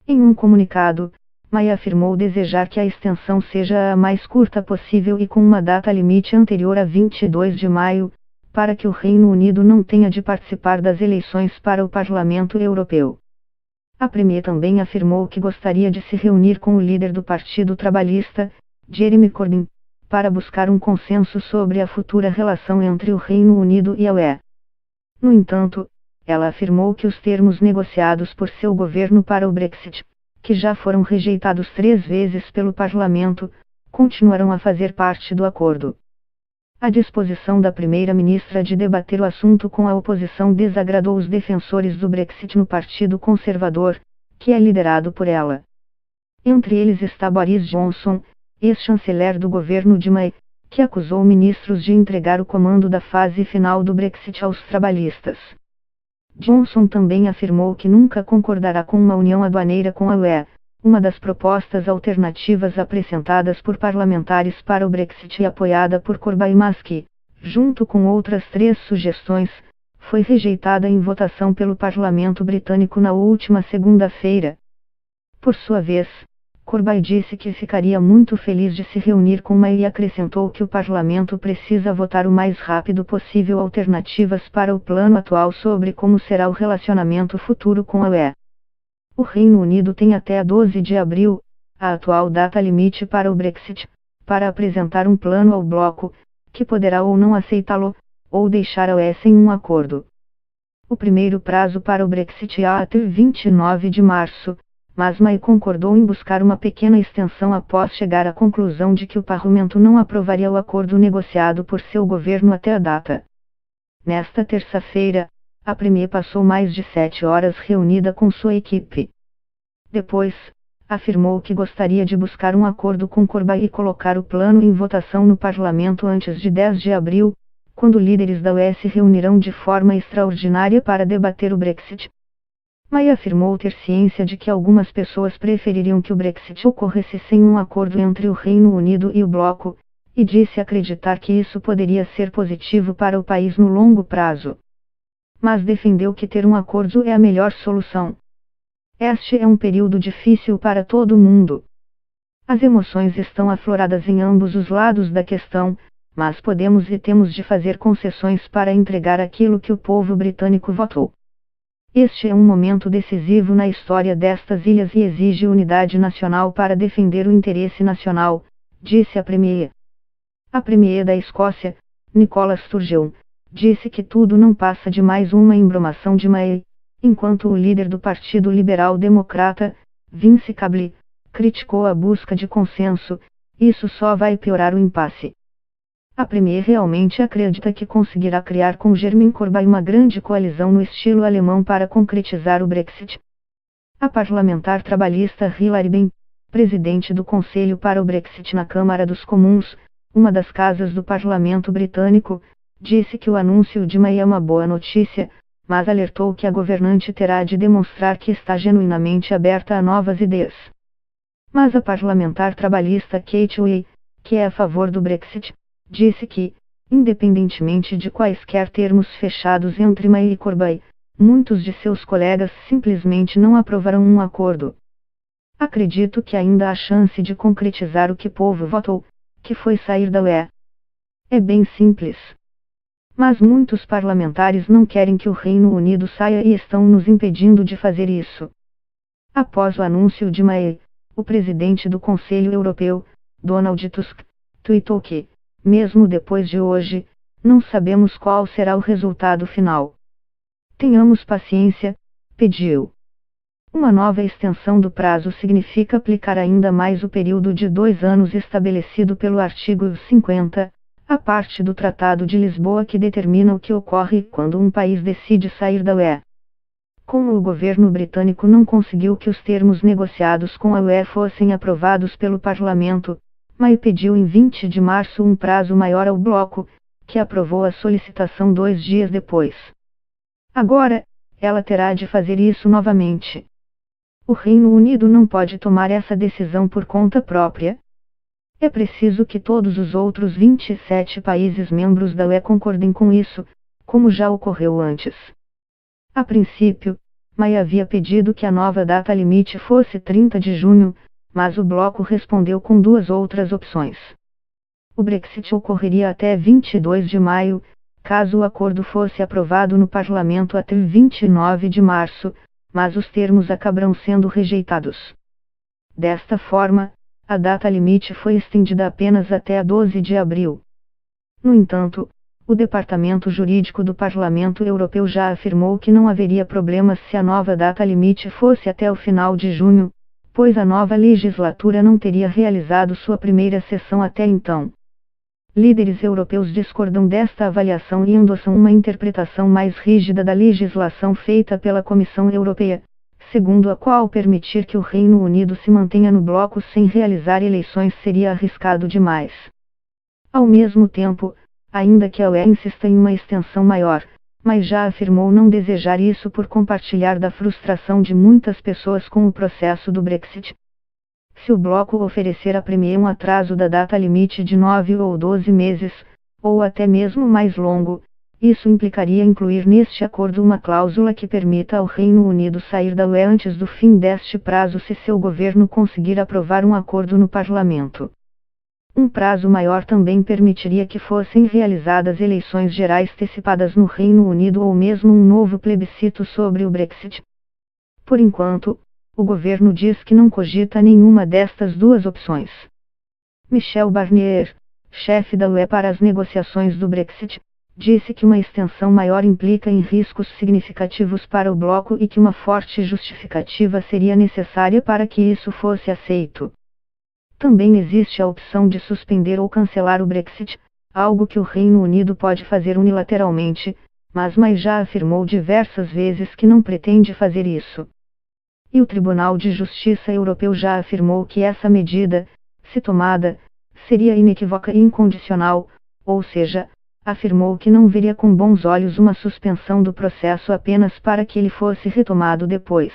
Em um comunicado, May afirmou desejar que a extensão seja a mais curta possível e com uma data limite anterior a 22 de maio, para que o Reino Unido não tenha de participar das eleições para o Parlamento Europeu. A Premier também afirmou que gostaria de se reunir com o líder do Partido Trabalhista, Jeremy Corbyn, para buscar um consenso sobre a futura relação entre o Reino Unido e a UE. No entanto, ela afirmou que os termos negociados por seu governo para o Brexit, que já foram rejeitados 3 vezes pelo Parlamento, continuarão a fazer parte do acordo. A disposição da primeira-ministra de debater o assunto com a oposição desagradou os defensores do Brexit no Partido Conservador, que é liderado por ela. Entre eles está Boris Johnson, ex-chanceler do governo de May, que acusou ministros de entregar o comando da fase final do Brexit aos trabalhistas. Johnson também afirmou que nunca concordará com uma união aduaneira com a UE, uma das propostas alternativas apresentadas por parlamentares para o Brexit e apoiada por Corbyn, mas que, junto com outras 3 sugestões, foi rejeitada em votação pelo Parlamento britânico na última segunda-feira. Por sua vez, Corbyn disse que ficaria muito feliz de se reunir com May e acrescentou que o Parlamento precisa votar o mais rápido possível alternativas para o plano atual sobre como será o relacionamento futuro com a UE. O Reino Unido tem até 12 de abril, a atual data limite para o Brexit, para apresentar um plano ao bloco, que poderá ou não aceitá-lo, ou deixar a UE sem um acordo. O primeiro prazo para o Brexit é até 29 de março. Mas May concordou em buscar uma pequena extensão após chegar à conclusão de que o Parlamento não aprovaria o acordo negociado por seu governo até a data. Nesta terça-feira, a Premier passou mais de 7 horas reunida com sua equipe. Depois, afirmou que gostaria de buscar um acordo com Corbyn e colocar o plano em votação no Parlamento antes de 10 de abril, quando líderes da UE se reunirão de forma extraordinária para debater o Brexit. May afirmou ter ciência de que algumas pessoas prefeririam que o Brexit ocorresse sem um acordo entre o Reino Unido e o bloco, e disse acreditar que isso poderia ser positivo para o país no longo prazo. Mas defendeu que ter um acordo é a melhor solução. Este é um período difícil para todo mundo. As emoções estão afloradas em ambos os lados da questão, mas podemos e temos de fazer concessões para entregar aquilo que o povo britânico votou. Este é um momento decisivo na história destas ilhas e exige unidade nacional para defender o interesse nacional, disse a Premier. A Premier da Escócia, Nicola Sturgeon, disse que tudo não passa de mais uma embromação de May, enquanto o líder do Partido Liberal Democrata, Vince Cable, criticou a busca de consenso. Isso só vai piorar o impasse. A Premier realmente acredita que conseguirá criar com Jeremy Corbyn uma grande coalizão no estilo alemão para concretizar o Brexit. A parlamentar trabalhista Hilary Benn, presidente do Conselho para o Brexit na Câmara dos Comuns, uma das casas do parlamento britânico, disse que o anúncio de May é uma boa notícia, mas alertou que a governante terá de demonstrar que está genuinamente aberta a novas ideias. Mas a parlamentar trabalhista Kate Way, que é a favor do Brexit, disse que, independentemente de quaisquer termos fechados entre May e Corbyn, muitos de seus colegas simplesmente não aprovarão um acordo. Acredito que ainda há chance de concretizar o que o povo votou, que foi sair da UE. É bem simples. Mas muitos parlamentares não querem que o Reino Unido saia e estão nos impedindo de fazer isso. Após o anúncio de May, o presidente do Conselho Europeu, Donald Tusk, tweetou que, mesmo depois de hoje, não sabemos qual será o resultado final. Tenhamos paciência, pediu. Uma nova extensão do prazo significa aplicar ainda mais o período de 2 anos estabelecido pelo artigo 50, a parte do Tratado de Lisboa que determina o que ocorre quando um país decide sair da UE. Como o governo britânico não conseguiu que os termos negociados com a UE fossem aprovados pelo Parlamento, May pediu em 20 de março um prazo maior ao bloco, que aprovou a solicitação 2 dias depois. Agora, ela terá de fazer isso novamente. O Reino Unido não pode tomar essa decisão por conta própria. É preciso que todos os outros 27 países membros da UE concordem com isso, como já ocorreu antes. A princípio, May havia pedido que a nova data limite fosse 30 de junho, mas o bloco respondeu com duas outras opções. O Brexit ocorreria até 22 de maio, caso o acordo fosse aprovado no parlamento até 29 de março, mas os termos acabarão sendo rejeitados. Desta forma, a data limite foi estendida apenas até a 12 de abril. No entanto, o Departamento Jurídico do Parlamento Europeu já afirmou que não haveria problemas se a nova data limite fosse até o final de junho, pois a nova legislatura não teria realizado sua primeira sessão até então. Líderes europeus discordam desta avaliação e endossam uma interpretação mais rígida da legislação feita pela Comissão Europeia, segundo a qual permitir que o Reino Unido se mantenha no bloco sem realizar eleições seria arriscado demais. Ao mesmo tempo, ainda que a UE insista em uma extensão maior, mas já afirmou não desejar isso por compartilhar da frustração de muitas pessoas com o processo do Brexit. Se o bloco oferecer a Premier um atraso da data limite de 9 ou 12 meses, ou até mesmo mais longo, isso implicaria incluir neste acordo uma cláusula que permita ao Reino Unido sair da UE antes do fim deste prazo se seu governo conseguir aprovar um acordo no parlamento. Um prazo maior também permitiria que fossem realizadas eleições gerais antecipadas no Reino Unido ou mesmo um novo plebiscito sobre o Brexit. Por enquanto, o governo diz que não cogita nenhuma destas duas opções. Michel Barnier, chefe da UE para as negociações do Brexit, disse que uma extensão maior implica em riscos significativos para o bloco e que uma forte justificativa seria necessária para que isso fosse aceito. Também existe a opção de suspender ou cancelar o Brexit, algo que o Reino Unido pode fazer unilateralmente, mas May já afirmou diversas vezes que não pretende fazer isso. E o Tribunal de Justiça Europeu já afirmou que essa medida, se tomada, seria inequívoca e incondicional, ou seja, afirmou que não veria com bons olhos uma suspensão do processo apenas para que ele fosse retomado depois.